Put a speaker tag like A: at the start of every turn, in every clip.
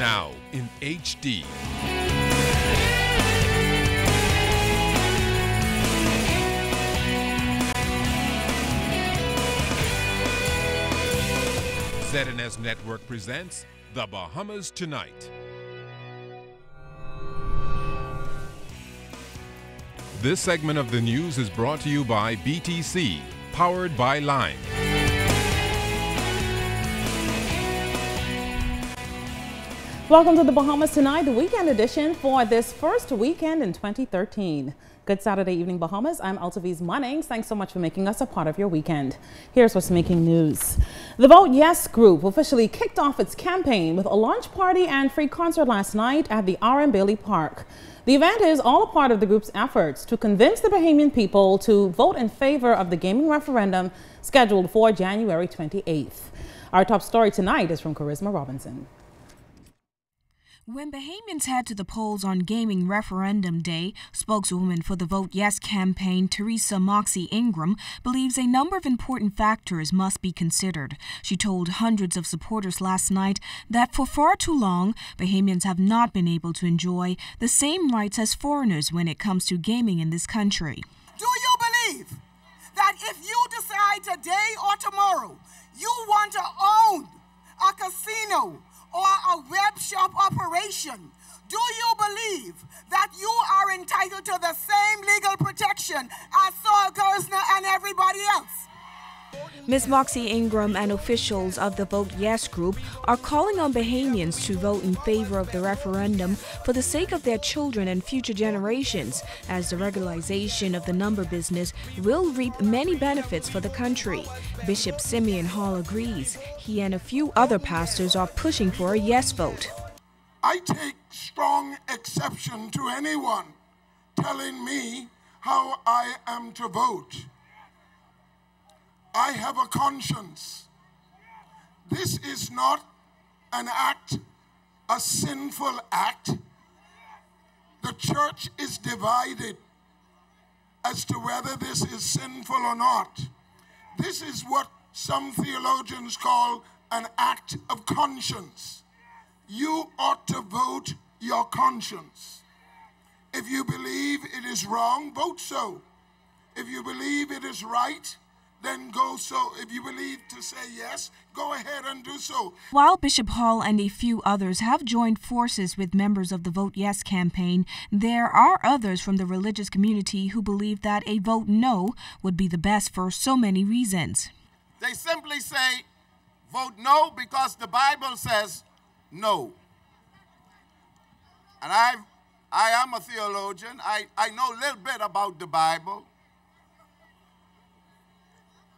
A: now in HD. ZNS Network presents The Bahamas Tonight. This segment of the news is brought to you by BTC, powered by Lime.
B: Welcome to The Bahamas Tonight, the weekend edition for this first weekend in 2013. Good Saturday evening, Bahamas. I'm Altaviz Munnings. Thanks so much for making us a part of your weekend. Here's what's making news. The Vote Yes group officially kicked off its campaign with a launch party and free concert last night at the R.M. Bailey Park. The event is all a part of the group's efforts to convince the Bahamian people to vote in favor of the gaming referendum scheduled for January 28th. Our top story tonight is from Charisma Robinson.
C: When Bahamians head to the polls on Gaming Referendum Day, spokeswoman for the Vote Yes campaign, Teresa Moxie Ingram, believes a number of important factors must be considered. She told hundreds of supporters last night that for far too long, Bahamians have not been able to enjoy the same rights as foreigners when it comes to gaming in this country.
D: Do you believe that if you decide today or tomorrow you want to own a casino or a web shop operation, do you believe that you are entitled to the same legal protection as Saul Gersner and everybody else?
C: Ms. Moxie Ingram and officials of the Vote Yes group are calling on Bahamians to vote in favor of the referendum for the sake of their children and future generations, as the regularization of the number business will reap many benefits for the country. Bishop Simeon Hall agrees. He and a few other pastors are pushing for a yes vote.
E: I take strong exception to anyone telling me how I am to vote. I have a conscience. This is not an act, a sinful act. The church is divided as to whether this is sinful or not. This is what some theologians call an act of conscience. You ought to vote your conscience. If you believe it is wrong, vote so. If you believe it is right, then go so. If you believe to say yes, go ahead and do so.
C: While Bishop Hall and a few others have joined forces with members of the Vote Yes campaign, there are others from the religious community who believe that a vote no would be the best for so many reasons.
E: They simply say, vote no because the Bible says no. And I am a theologian. I know a little bit about the Bible.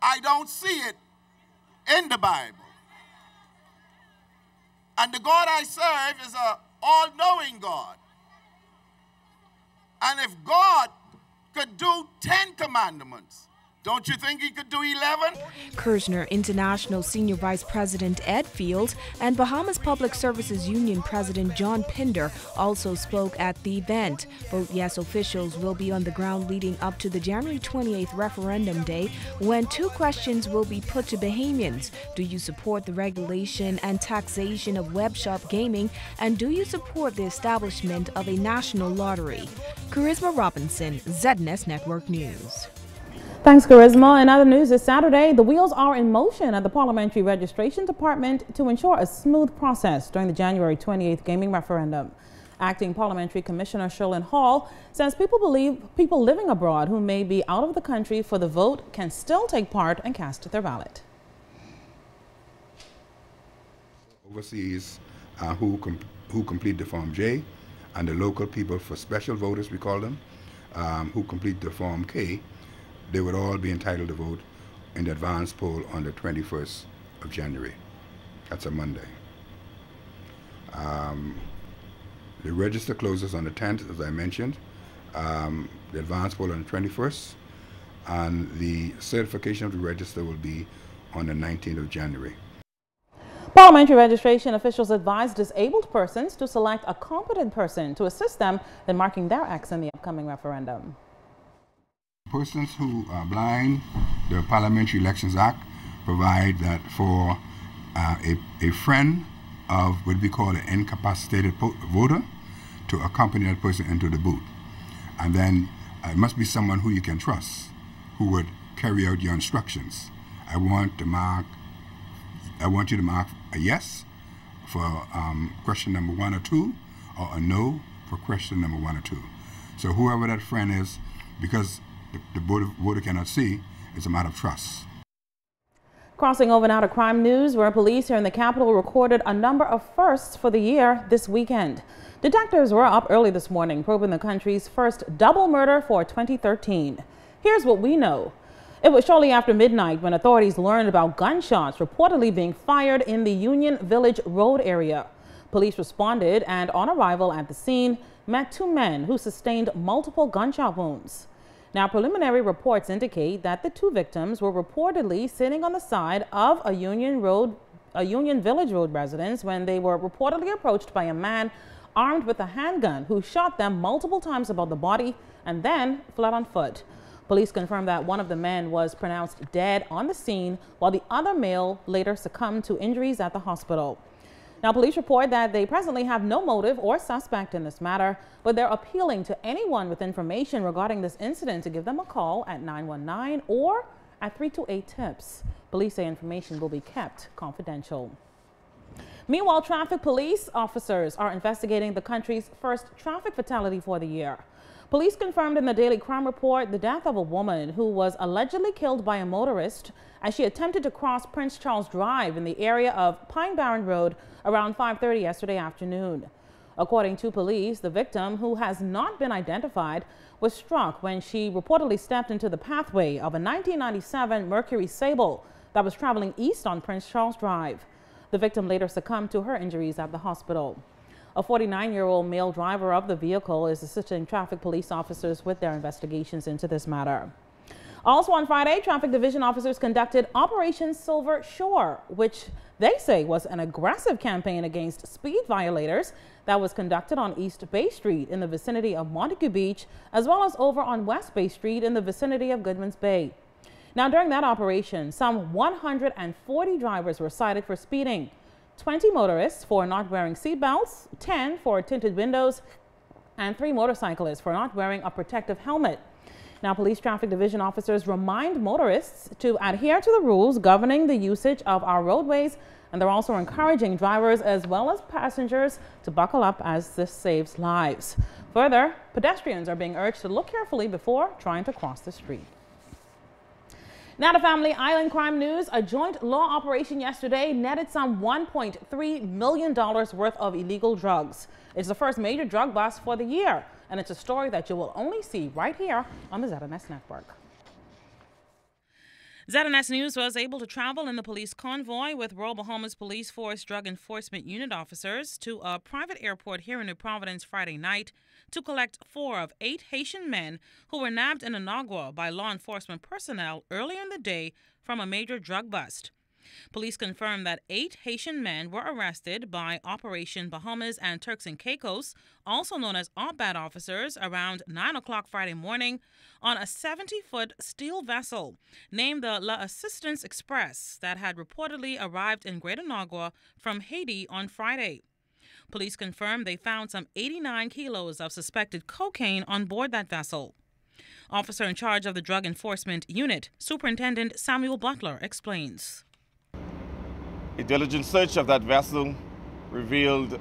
E: I don't see it in the Bible. And the God I serve is an all-knowing God. And if God could do 10 commandments, don't you think he could do 11?
C: Kersner International Senior Vice President Ed Fields and Bahamas Public Services Union President John Pinder also spoke at the event. Vote Yes officials will be on the ground leading up to the January 28th referendum day, when two questions will be put to Bahamians. Do you support the regulation and taxation of web shop gaming? And do you support the establishment of a national lottery? Charisma Robinson, ZNS Network News.
B: Thanks, Charisma. In other news this Saturday, the wheels are in motion at the Parliamentary Registration Department to ensure a smooth process during the January 28th gaming referendum. Acting Parliamentary Commissioner Sherlyn Hall says people living abroad who may be out of the country for the vote can still take part and cast their ballot.
F: Overseas who complete the Form J, and the local people, for special voters we call them, who complete the Form K, they would all be entitled to vote in the advance poll on the 21st of January. That's a Monday. The register closes on the 10th, as I mentioned. The advance poll on the 21st, and the certification of the register will be on the 19th of January.
B: Parliamentary registration officials advise disabled persons to select a competent person to assist them in marking their X in the upcoming referendum.
F: Persons who are blind, the Parliamentary Elections Act provide that for a friend of what we call an incapacitated voter to accompany that person into the booth. And then it must be someone who you can trust, who would carry out your instructions. I want you to mark a yes for question number 1 or 2, or a no for question number 1 or 2. So whoever that friend is, because the voter cannot see, it's a matter of trust.
B: Crossing over now to crime news, where police here in the capital recorded a number of firsts for the year this weekend. Detectives were up early this morning probing the country's first double murder for 2013. Here's what we know. It was shortly after midnight when authorities learned about gunshots reportedly being fired in the Union Village Road area. Police responded and, on arrival at the scene, met 2 men who sustained multiple gunshot wounds. Now, preliminary reports indicate that the 2 victims were reportedly sitting on the side of a Union Village Road residence when they were reportedly approached by a man armed with a handgun who shot them multiple times above the body and then fled on foot. Police confirmed that one of the men was pronounced dead on the scene, while the other male later succumbed to injuries at the hospital. Now, police report that they presently have no motive or suspect in this matter, but they're appealing to anyone with information regarding this incident to give them a call at 919 or at 328-TIPS. Police say information will be kept confidential. Meanwhile, traffic police officers are investigating the country's first traffic fatality for the year. Police confirmed in the daily crime report the death of a woman who was allegedly killed by a motorist as she attempted to cross Prince Charles Drive in the area of Pine Barren Road around 5:30 yesterday afternoon. According to police, the victim, who has not been identified, was struck when she reportedly stepped into the pathway of a 1997 Mercury Sable that was traveling east on Prince Charles Drive. The victim later succumbed to her injuries at the hospital. A 49-year-old male driver of the vehicle is assisting traffic police officers with their investigations into this matter. Also on Friday, traffic division officers conducted Operation Silver Shore, which they say was an aggressive campaign against speed violators that was conducted on East Bay Street in the vicinity of Montague Beach, as well as over on West Bay Street in the vicinity of Goodman's Bay. Now, during that operation, some 140 drivers were cited for speeding, 20 motorists for not wearing seatbelts, 10 for tinted windows, and 3 motorcyclists for not wearing a protective helmet. Now, police traffic division officers remind motorists to adhere to the rules governing the usage of our roadways, and they're also encouraging drivers as well as passengers to buckle up as this saves lives. Further, pedestrians are being urged to look carefully before trying to cross the street. Now to Family Island crime news. A joint law operation yesterday netted some $1.3 million worth of illegal drugs. It's the first major drug bust for the year, and it's a story that you will only see right here on the ZNS Network. ZNS News was able to travel in the police convoy with Royal Bahamas Police Force Drug Enforcement Unit officers to a private airport here in New Providence Friday night to collect 4 of 8 Haitian men who were nabbed in Inagua by law enforcement personnel earlier in the day from a major drug bust. Police confirmed that 8 Haitian men were arrested by Operation Bahamas and Turks and Caicos, also known as OPBAD officers, around 9 o'clock Friday morning on a 70-foot steel vessel named the La Assistance Express that had reportedly arrived in Greater Inagua from Haiti on Friday. Police confirmed they found some 89 kilos of suspected cocaine on board that vessel. Officer in charge of the Drug Enforcement Unit, Superintendent Samuel Butler, explains.
G: A diligent search of that vessel revealed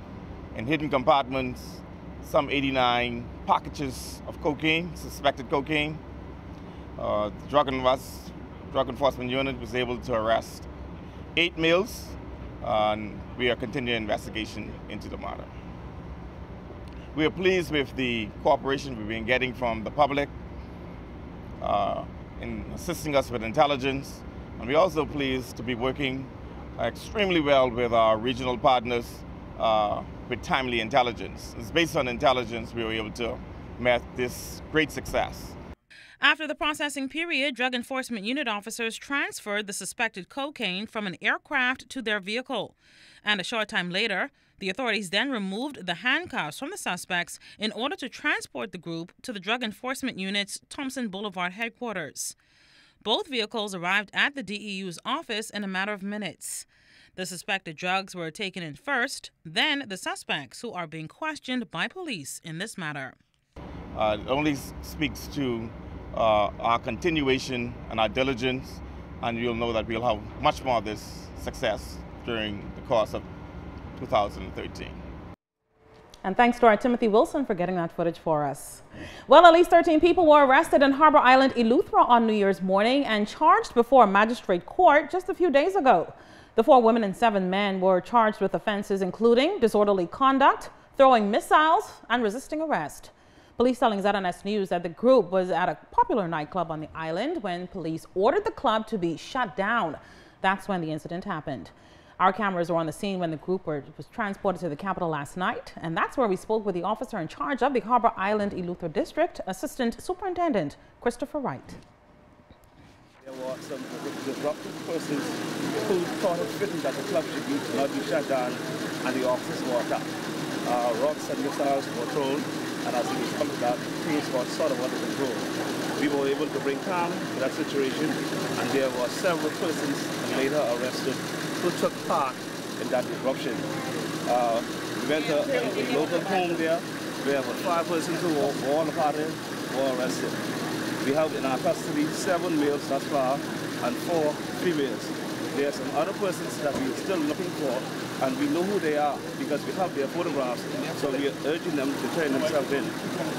G: in hidden compartments some 89 packages of cocaine, suspected cocaine. The Drug Enforcement Unit was able to arrest 8 males, and we are continuing investigation into the matter. We are pleased with the cooperation we've been getting from the public in assisting us with intelligence, and we're also pleased to be working extremely well with our regional partners with timely intelligence. It's based on intelligence we were able to meet this great success.
B: After the processing period, Drug Enforcement Unit officers transferred the suspected cocaine from an aircraft to their vehicle. And a short time later, the authorities then removed the handcuffs from the suspects in order to transport the group to the Drug Enforcement Unit's Thompson Boulevard headquarters. Both vehicles arrived at the DEU's office in a matter of minutes. The suspected drugs were taken in first, then the suspects, who are being questioned by police in this matter.
G: It only speaks to our continuation and our diligence, and you'll know that we'll have much more of this success during the course of 2013.
B: And thanks to our Timothy Wilson for getting that footage for us. Well, at least 13 people were arrested in Harbor Island, Eleuthera on New Year's morning and charged before a magistrate court just a few days ago. The 4 women and 7 men were charged with offenses including disorderly conduct, throwing missiles, and resisting arrest. Police telling ZNS News that the group was at a popular nightclub on the island when police ordered the club to be shut down. That's when the incident happened. Our cameras were on the scene when the group was transported to the capital last night, and that's where we spoke with the officer in charge of the Harbor Island Eleuthera District, Assistant Superintendent Christopher Wright.
H: There were some disruptive persons who thought it fitting that the club should not be shut down, and the officers were attacked. Rocks and missiles were thrown, and as a result of that, things got sort of under control. We were able to bring calm to that situation, and there were several persons later arrested who took part in that disruption. We went to a local home there where 5 persons who were all a part of it were arrested. We have in our custody 7 males thus far and 4 females. There are some other persons that we are still looking for, and we know who they are because we have their photographs, so we are urging them to turn themselves in.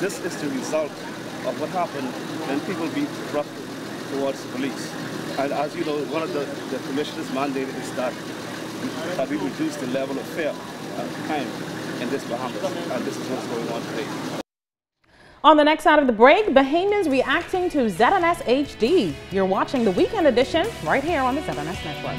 H: This is the result of what happened when people be rough towards the police. And as you know, one of the commissioner's mandate is that we reduce the level of fear and crime in this Bahamas, and this is what's going on today.
B: On the next side of the break, Bahamians reacting to ZNS HD. You're watching the Weekend Edition right here on the ZNS Network.